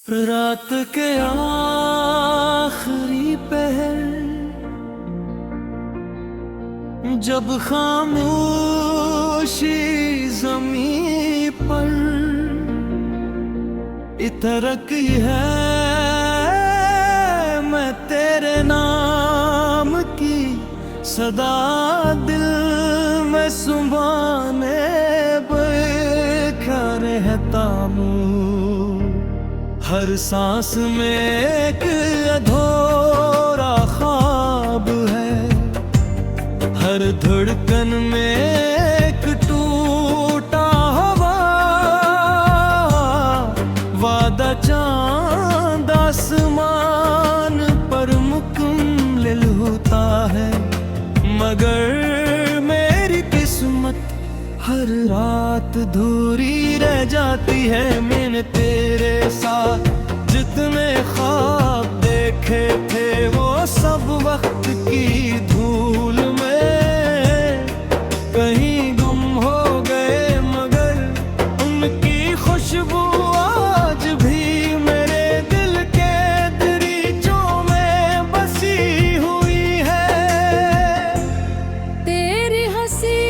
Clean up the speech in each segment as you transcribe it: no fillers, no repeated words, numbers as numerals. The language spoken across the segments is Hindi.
रात के आखिरी पहर जब खामोशी ज़मीं पर इतरकी है, मैं तेरे नाम की सदा दिल में सुभाने बैठा रहता हूँ। हर सांस में एक अधूरा ख्वाब है, हर धड़कन में एक टूटा हुआ वादा। चांद आसमान पर मुकम्मल होता है, मगर मेरी किस्मत हर रात अधूरी रह जाती है। मैंने तेरे साथ जितने ख्वाब देखे थे वो सब वक्त की धूल में कहीं गुम हो गए, मगर उनकी खुशबू आज भी मेरे दिल के दरीचों में बसी हुई है। तेरी हंसी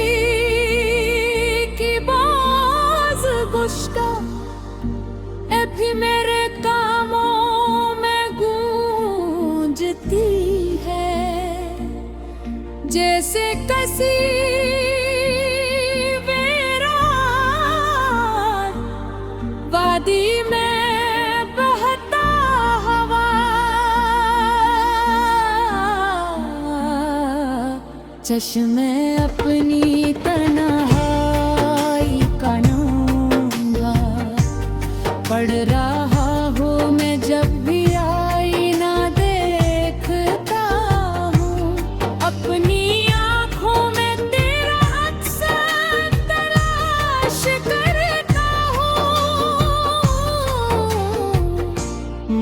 की बाज गुश्ता भी मेरे कामों में गूंजती है, जैसे कसी वीरान वादी में बहता हवा। चश्मे अपनी तन्हाई का नूंगा पढ़ रहा हूँ मैं जब भी आईना देखता हूँ। अपनी आँखों में तेरा अक्सर तलाश करता हूँ,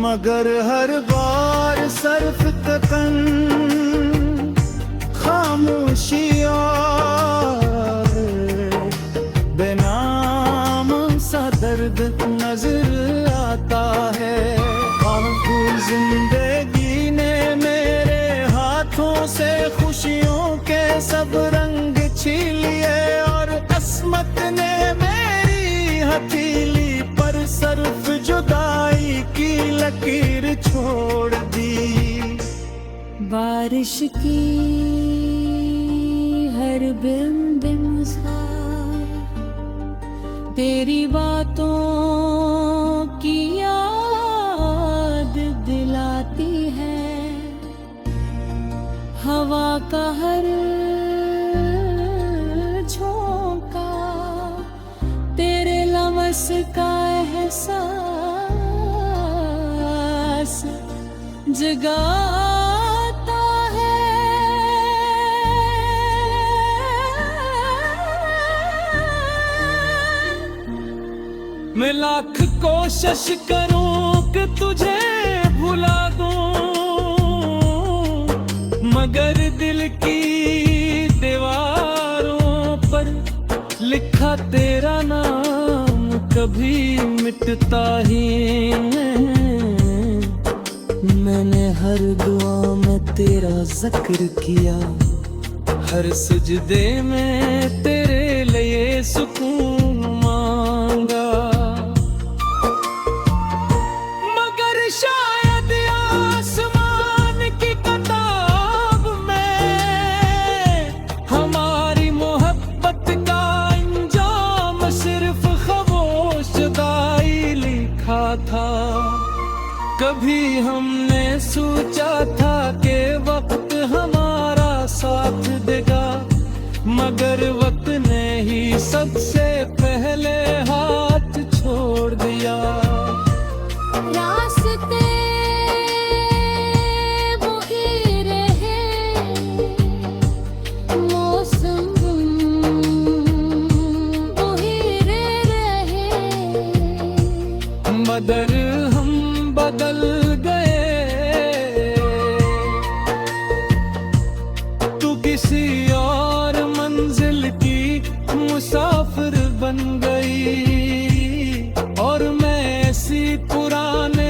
मगर हर बार सर्फ तकन खामोशी और बेनाम सा दर्द नजर आता है। और जिंदगी ने मेरे हाथों से खुशियों के सब रंग छीन लिए, और किस्मत ने मेरी हथेली पर सर्फ जुदाई की लकीर छोड़ दी। बारिश की हर बिंद मुस्कान तेरी बातों की याद दिलाती है। हवा का हर झोंका तेरे लमस का एहसास जगाता है। मैं लाख कोशिश करूं कि तुझे भुला दूं, मगर दिल की दीवारों पर लिखा तेरा नाम कभी मिटता ही नहीं। मैंने हर दुआ में तेरा जिक्र किया, हर सजदे में तेरे लिए सुकून मांगा। शायद आसमान की किताब में हमारी मोहब्बत का अंजाम सिर्फ खामोश जुदाई लिखा था। कभी हमने सोचा था कि वक्त हमारा साथ देगा, मगर वक्त ने ही सबसे पहले हाथ छोड़ दिया। रास्ते वही रहे, मौसम वही रहे, मगर हम बदल गए। तू किसी और मंजिल की मुसाफिर बन गई, और मैं ऐसी पुराने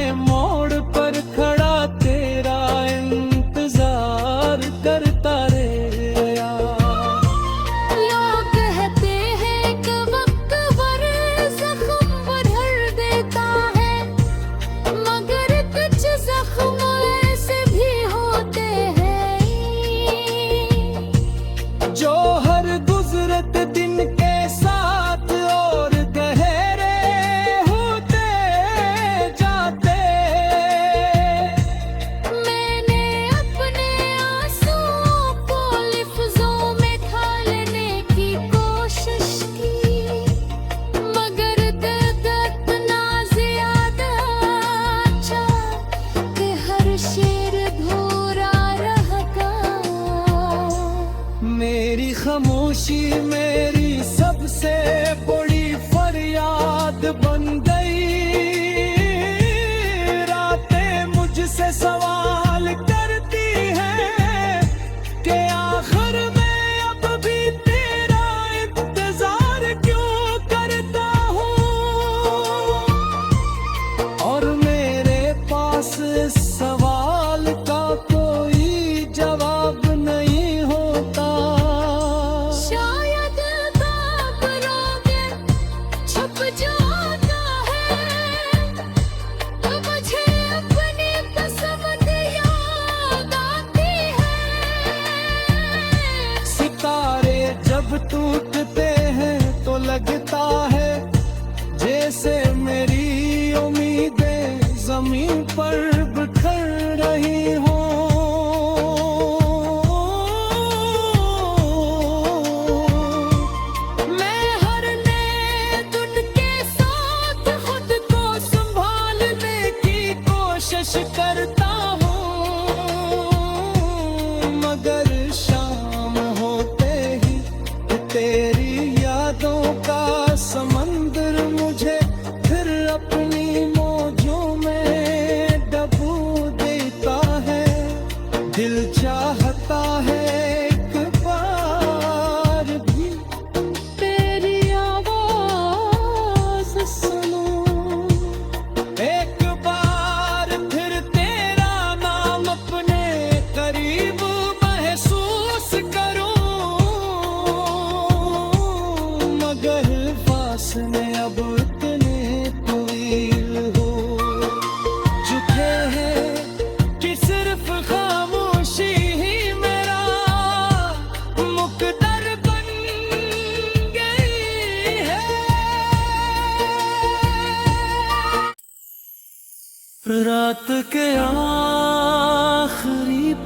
रात के आखिरी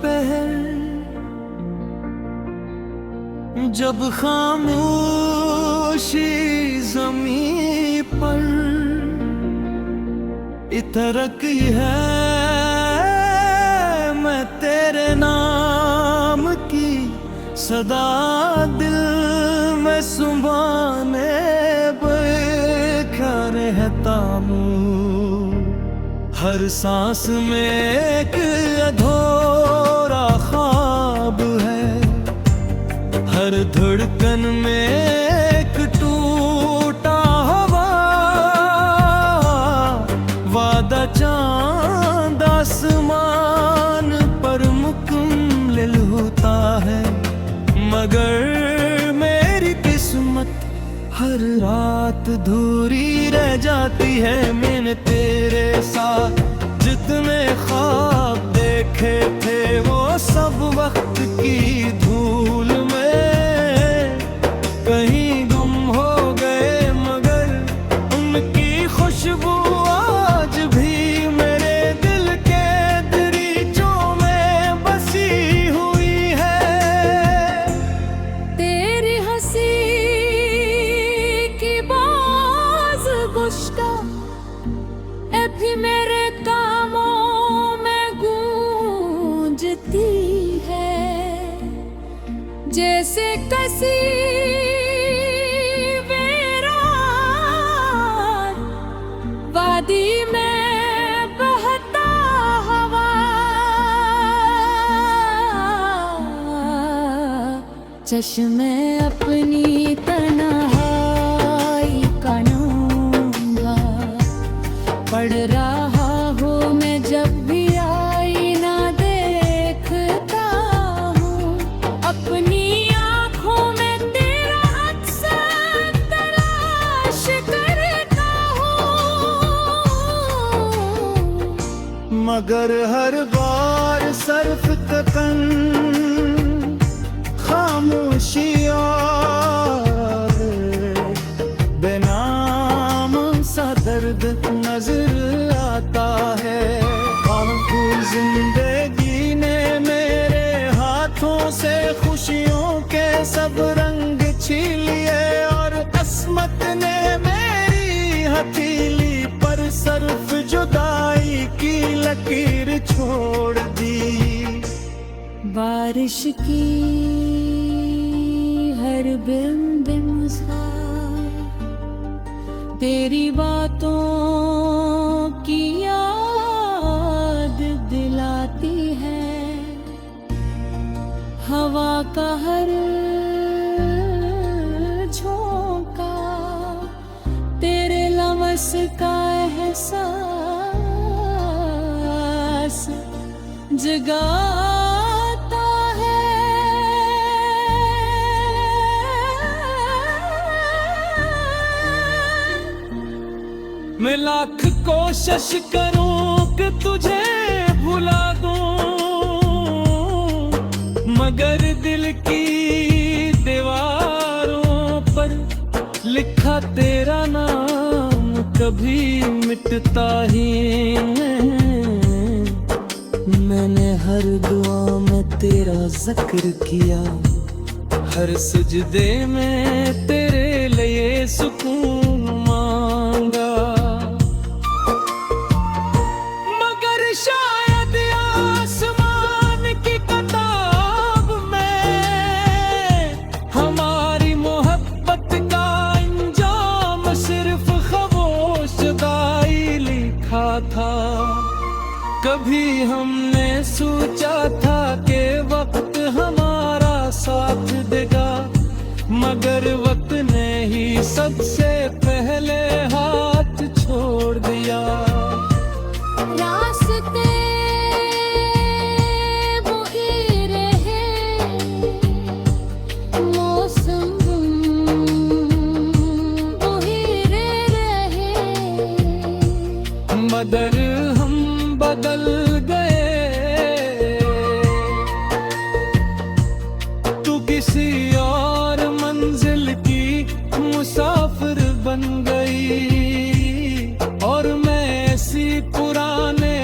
पहर जब खामोशी ज़मीं पर इतरकी है, मैं तेरे नाम की सदा दिल में सुभाने बैठा रहता हूँ। हर सांस में एक अधूरा ख्वाब है, हर धड़कन में एक टूटा हवा। वादा चांद आसमान पर मुकम्मल होता है, मगर मेरी किस्मत हर रात धूरी रह जाती है। मैंने तेरे साथ जितने ख्वाब देखे थे वो सब वक्त की धूल में कहीं गुम हो गए, मगर उनकी खुशबू आज भी मेरे दिल के दरीचों में बसी हुई है। तेरी हंसी की बाज गुश्ता भी मेरे कामों में गूंजती है, जैसे कसी वीरान वादी में बहता हवा। चश्मे अपनी तन्हाई का नूंगा पढ़ रहा हूँ मैं जब भी आईना देखता हूँ। अपनी आँखों में तेरा अक्स तलाश करता हूँ, मगर हर बार सर्फ तकन खामोशी और बेनाम सा दर्द नजर आता है। फूल जिंदगी ने मेरे हाथों से खुशियों के सब रंग छीन लिए, और किस्मत ने मेरी हथेली पर सर्फ जुदाई की लकीर छोड़ दी। बारिश की हर बूंद मुझे तेरी बातों की याद दिलाती है। हवा का हर झोंका तेरे लमस का एहसास जगाता है। मैं लाख कोशिश करूं कि तुझे भुला दूं, मगर दिल की दीवारों पर लिखा तेरा नाम कभी मिटता ही नहीं। मैंने हर दुआ में तेरा जिक्र किया, हर सजदे में तेरे लिए सुकून मांगा। शायद आसमान की किताब में हमारी मोहब्बत का अंजाम सिर्फ खामोश दाई लिखा था। कभी हमने सोचा था कि वक्त हमारा साथ देगा, मगर वक्त ने ही सबसे पहले हाथ छोड़ दिया। रास्ते वो ही रहे, मौसम वो ही रहे, मगर हम बदल गए। तू किसी और मंजिल की मुसाफिर बन गई, और मैं ऐसी पुराने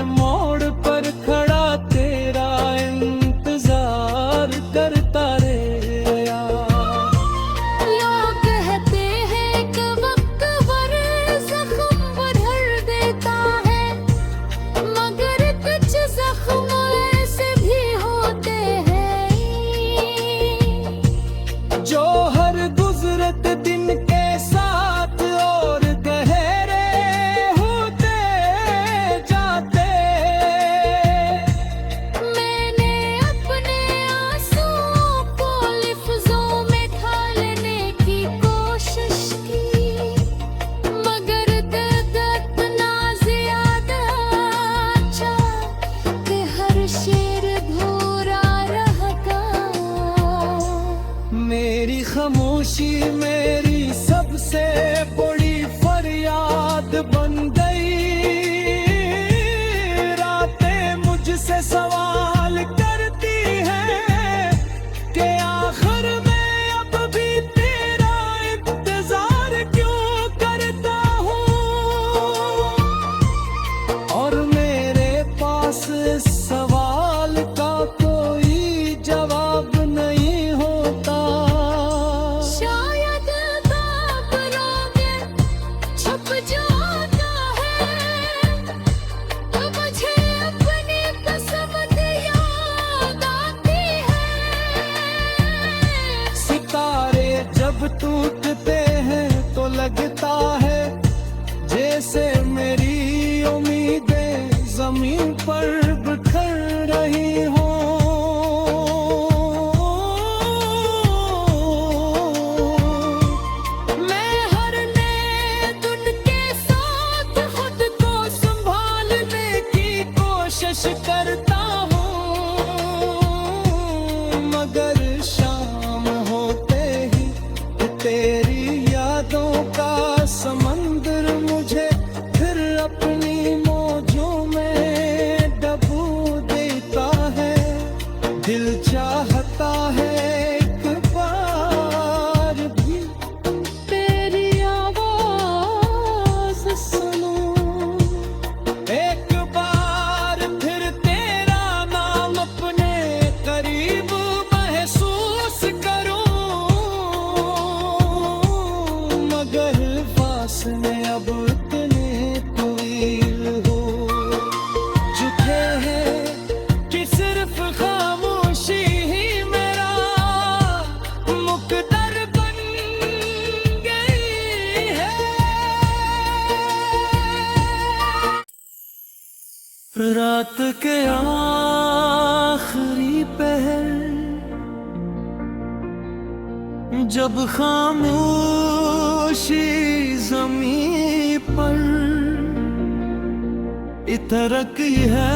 रात के आखिरी पहर जब खामोशी ज़मीं पर इतरकी है,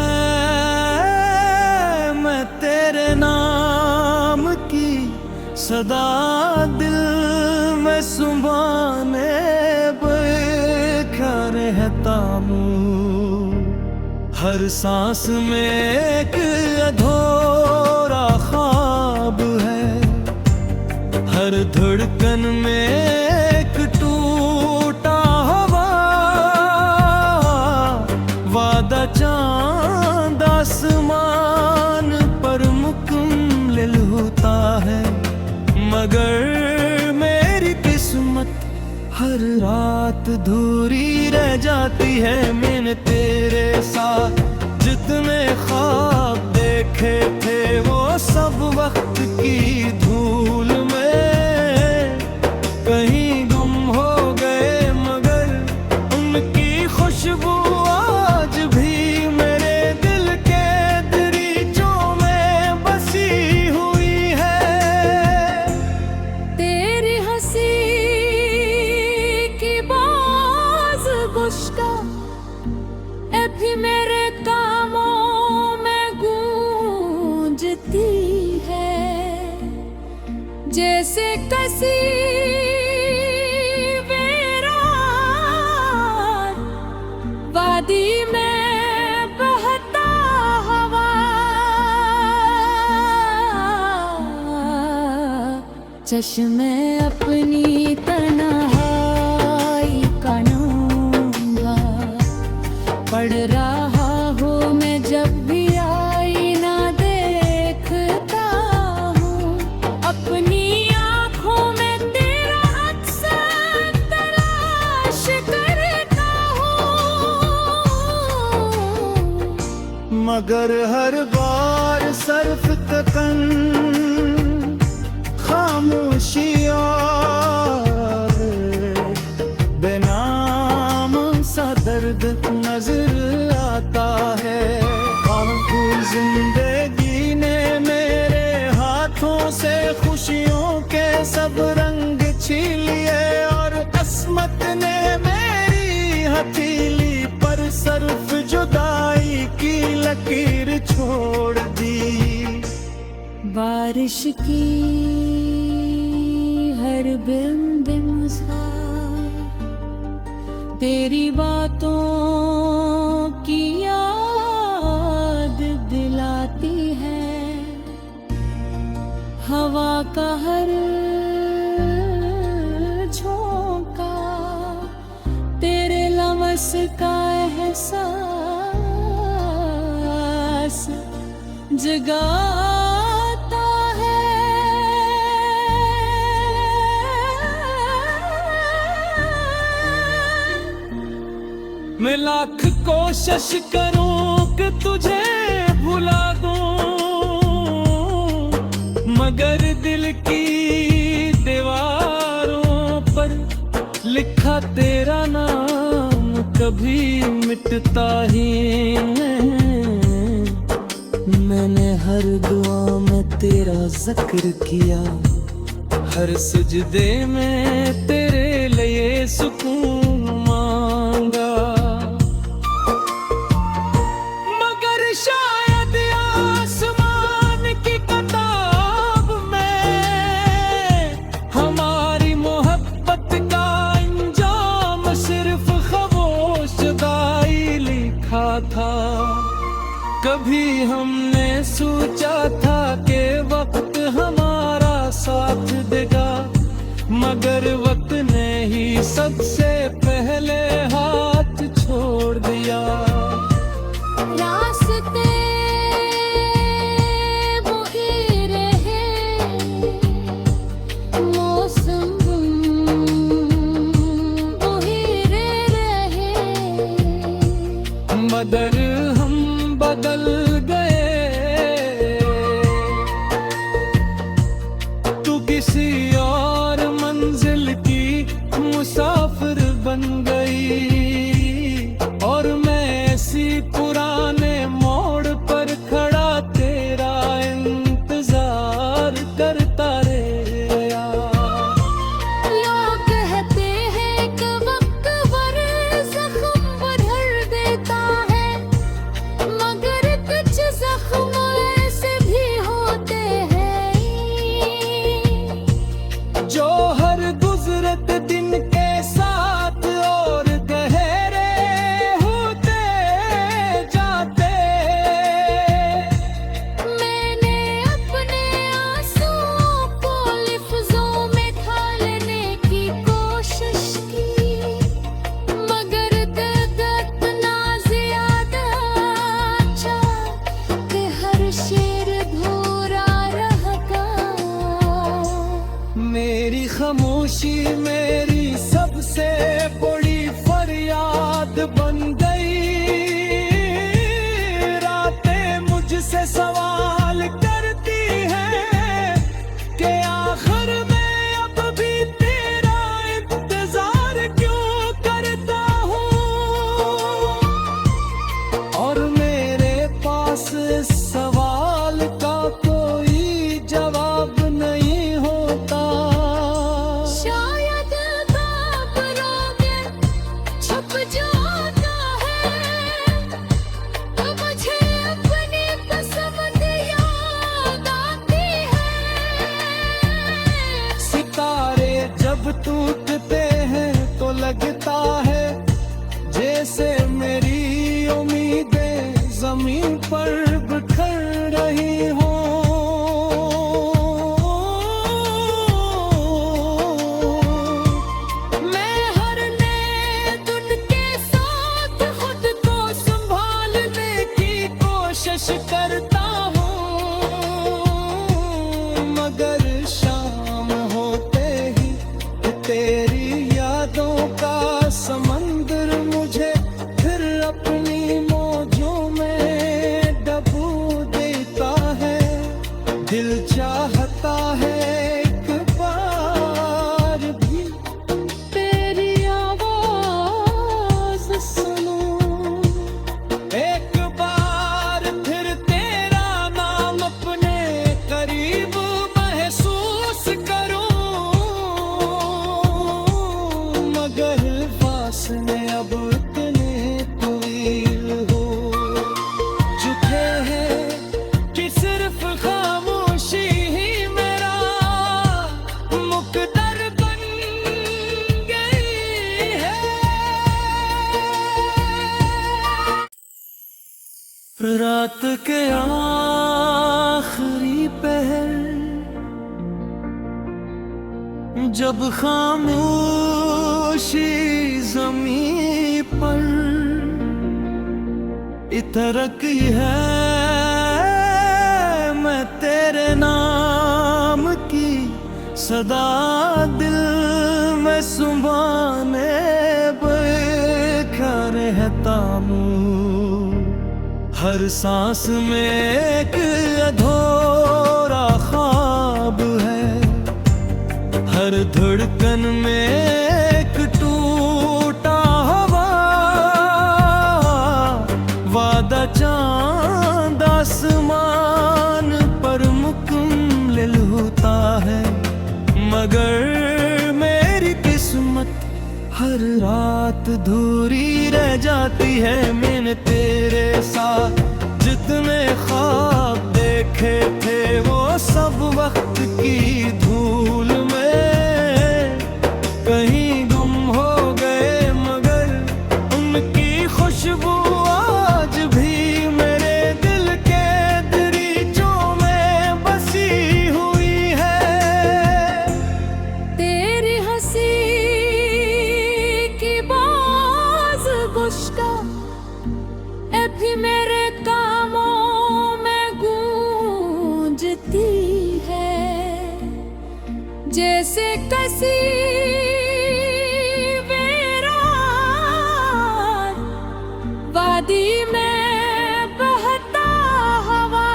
मैं तेरे नाम की सदा दिल में सुभाने बैठा रहता हूँ। हर सांस में एक अधूरा ख्वाब है, हर धड़कन में एक टूटा हुआ वादा। चांद आसमान पर मुकम्मल होता है, मगर मेरी किस्मत हर रात अधूरी रह जाती है। मैंने तेरे साथ जितने ख्वाब देखे थे वो सब वक्त की धूल में कहीं गुम हो गए, मगर उनकी खुशबू आज भी मेरे दिल के दरीचों में बसी हुई है। तेरी हंसी की बाज गुश्ता भी मेरे कामों में गूंजती है, जैसे कसी वीरान वादी में बहता हवा। चश्मे अपनी तन्हाई का नूंगा पढ़ रहा हूँ मैं जब भी आईना देखता हूँ। अपनी आँखों में तेरा अक्स तलाश करता हूँ, मगर हर बार सर्फ तकन खामोशियाँ बेनाम सा दर्द नजर आता है। जिंदगी ने मेरे हाथों से खुशियों के सब रंग छीन लिए, और किस्मत ने मेरी हथेली पर सर्फ जुदाई की लकीर छोड़ दी। बारिश की हर बूंद मुझे तेरी बातों की याद दिलाती है। हवा का हर झोंका तेरे लमस का एहसास जगाता है। मैं लाख कोशिश करूं कि तुझे भुला दूं, मगर दिल की दीवारों पर लिखा तेरा नाम कभी मिटता ही नहीं। मैंने हर दुआ में तेरा जिक्र किया, हर सजदे में तेरे लिए सुकून मांगा। शायद आसमान की किताब में हमारी मोहब्बत का अंजाम सिर्फ खामोश जुदाई लिखा था। कभी हमने सोचा था कि वक्त हमारा साथ देगा, मगर वक्त ने ही सबसे पहले हाथ छोड़ दिया। रास्ते वो ही रहे, मौसम वो ही रहे, मगर हम बदल गए। तू किसी और मंजिल की मुसाफिर बन गई, और मैं ऐसी पुराने रात के आखिरी पहर जब खामोशी ज़मीं पर इतरकी है, मैं तेरे नाम की सदा दिल में सुभाने बैठा रहता हूँ। हर सांस में एक अधूरा ख्वाब है, हर धड़कन में एक टूटा हुआ वादा। चांद आसमान पर मुकम्मल होता है, मगर मेरी किस्मत हर रात अधूरी रह जाती है। मैंने तेरे साथ जितने ख्वाब देखे थे वो सब वक्त की धूल में कहीं गुम हो गए, मगर उनकी खुशबू आज भी मेरे दिल के दरीचों में बसी हुई है। तेरी हंसी की बाज गुश्ता भी मेरे कामों में गूंजती है, जैसे कसी वीरान वादी में बहता हवा।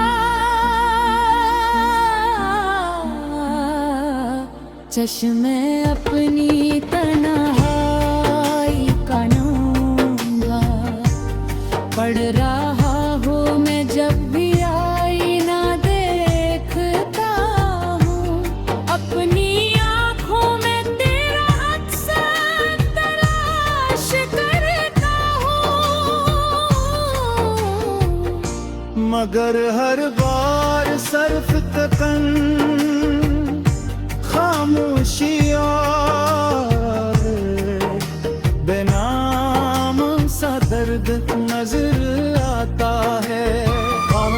चश्मे अपनी तन्हाई का नूंगा पढ़ रहा हूँ मैं जब भी आईना देखता हूँ। अपनी आँखों में तेरा अक्स तलाश करता हूँ, मगर हर बार सर्फ तकन खामोशी और बेनाम सा दर्द नजर आता है। और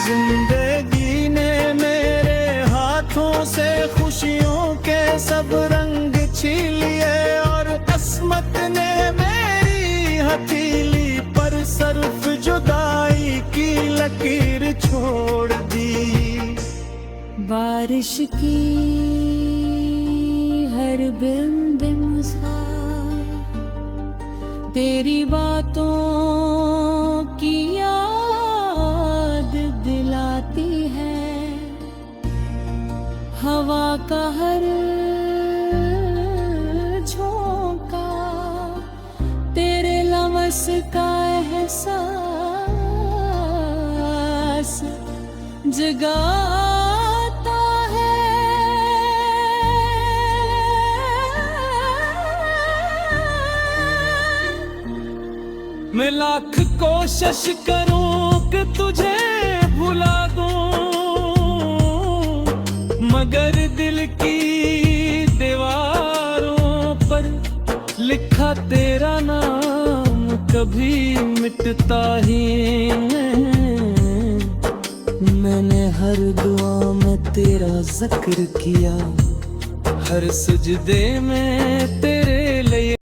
जिंदगी ने मेरे हाथों से खुशियों के सब रंग छीन लिए, और किस्मत ने मेरी हथेली पर सर्फ जुदाई की लकीर छोड़ दी। बारिश की हर बूंद मुझे तेरी बातों की याद दिलाती है। हवा का हर झोंका तेरे लमस का एहसास जगाता है। मैं लाख कोशिश करूं कि तुझे भुला दूं, मगर दिल की दीवारों पर लिखा तेरा नाम कभी मिटता ही नहीं। मैंने हर दुआ में तेरा जिक्र किया, हर सजदे में